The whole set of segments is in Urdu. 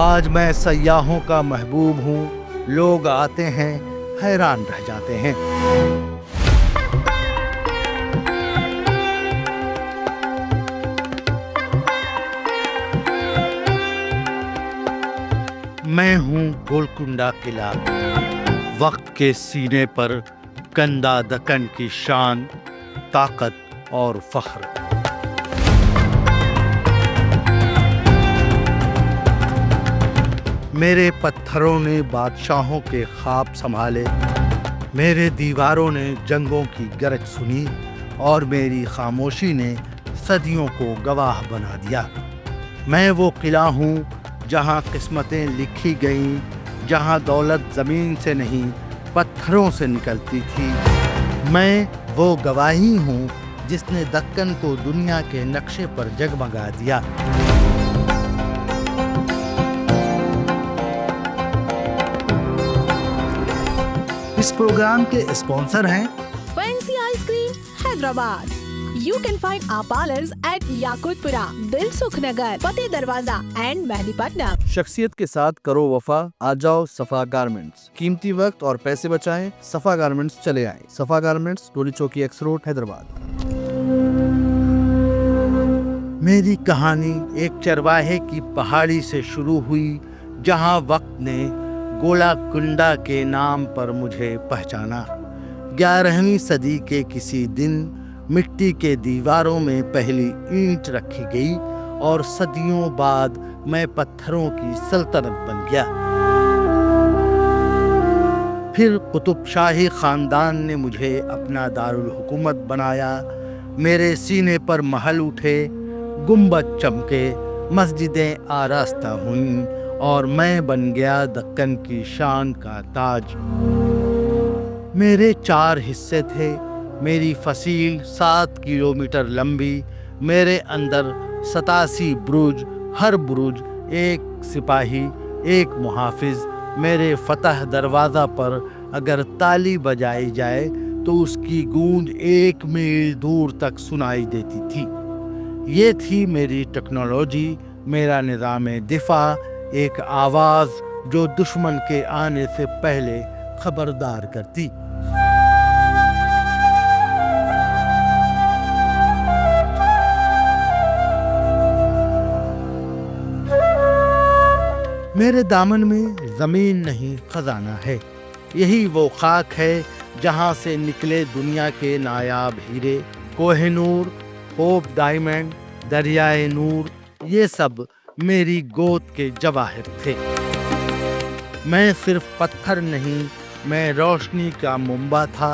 آج میں سیاحوں کا محبوب ہوں، لوگ آتے ہیں حیران رہ جاتے ہیں۔ میں ہوں گولکنڈہ قلعہ، وقت کے سینے پر کندہ دکن کی شان، طاقت اور فخر۔ میرے پتھروں نے بادشاہوں کے خواب سنبھالے، میرے دیواروں نے جنگوں کی گرج سنی، اور میری خاموشی نے صدیوں کو گواہ بنا دیا۔ میں وہ قلعہ ہوں جہاں قسمتیں لکھی گئیں، جہاں دولت زمین سے نہیں پتھروں سے نکلتی تھی۔ میں وہ گواہی ہوں جس نے دکن کو دنیا کے نقشے پر جگمگا دیا۔ اس پروگرام کے اسپانسر ہیں fancy ice cream Hyderabad. You can find our parlors at Yakutpura, Dilsukh Nagar, Fateh Darwaza and Mehdi Patnam. شخصیت کے ساتھ کرو وفا، آ جاؤ صفا گارمنٹس۔ قیمتی وقت اور پیسے بچائیں، صفا گارمنٹس چلے آئیں۔ صفا garments, Toli Chowki x road, Hyderabad. میری کہانی ایک چرواہے کی پہاڑی سے شروع ہوئی، جہاں وقت نے گولکنڈہ کے نام پر مجھے پہچانا۔ 11ویں صدی کے کسی دن مٹی کے دیواروں میں پہلی اینٹ رکھی گئی، اور صدیوں بعد میں پتھروں کی سلطنت بن گیا۔ پھر قطب شاہی خاندان نے مجھے اپنا دارالحکومت بنایا، میرے سینے پر محل اٹھے، گنبد چمکے، مسجدیں آراستہ ہوئیں، اور میں بن گیا دکن کی شان کا تاج۔ میرے 4 حصے تھے، میری فصیل 7 کلومیٹر لمبی، میرے اندر 87 برج، ہر برج ایک سپاہی، ایک محافظ۔ میرے فتح دروازہ پر اگر تالی بجائی جائے تو اس کی گونج 1 میل دور تک سنائی دیتی تھی۔ یہ تھی میری ٹیکنالوجی، میرا نظام دفاع، ایک آواز جو دشمن کے آنے سے پہلے خبردار کرتی۔ میرے دامن میں زمین نہیں خزانہ ہے، یہی وہ خاک ہے جہاں سے نکلے دنیا کے نایاب ہیرے، کوہ نور، ہوپ ڈائمنڈ، دریائے نور، یہ سب میری گود کے جواہر تھے۔ میں صرف پتھر نہیں، میں روشنی کا منبع تھا۔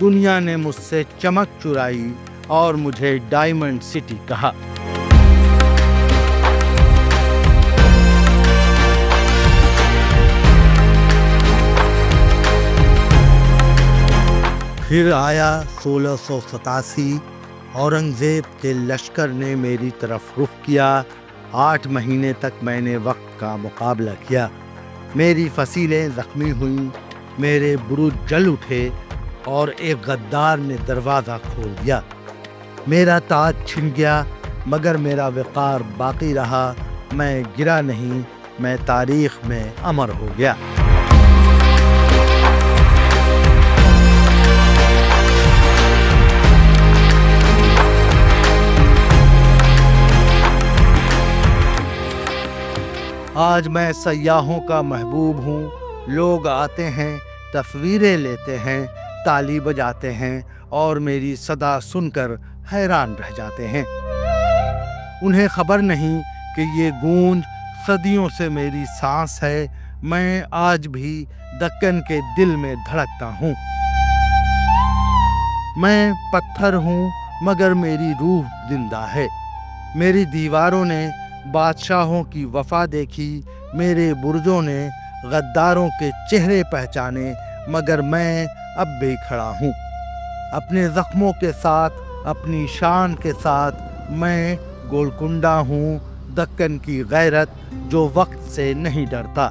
دنیا نے مجھ سے چمک چرائی اور مجھے ڈائمنڈ سٹی کہا۔ پھر آیا 1687، اورنگزیب کے لشکر نے میری طرف رخ کیا۔ 8 مہینے تک میں نے وقت کا مقابلہ کیا، میری فصیلیں زخمی ہوئیں، میرے برج جل اٹھے، اور ایک غدار نے دروازہ کھول دیا۔ میرا تاج چھن گیا، مگر میرا وقار باقی رہا۔ میں گرا نہیں، میں تاریخ میں امر ہو گیا۔ آج میں سیاحوں کا محبوب ہوں، لوگ آتے ہیں، تصویریں لیتے ہیں، تالی بجاتے ہیں، اور میری صدا سن کر حیران رہ جاتے ہیں۔ انہیں خبر نہیں کہ یہ گونج صدیوں سے میری سانس ہے۔ میں آج بھی دکن کے دل میں دھڑکتا ہوں۔ میں پتھر ہوں، مگر میری روح زندہ ہے۔ میری دیواروں نے بادشاہوں کی وفا دیکھی، میرے برجوں نے غداروں کے چہرے پہچانے، مگر میں اب بھی کھڑا ہوں، اپنے زخموں کے ساتھ، اپنی شان کے ساتھ۔ میں گولکنڈہ ہوں، دکن کی غیرت جو وقت سے نہیں ڈرتا،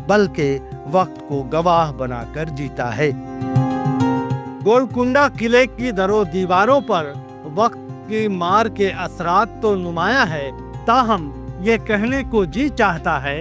بلکہ وقت کو گواہ بنا کر جیتا ہے۔ گولکنڈہ قلعے کی در و دیواروں پر وقت کی مار کے اثرات تو نمایاں ہے، تاہم یہ کہنے کو جی چاہتا ہے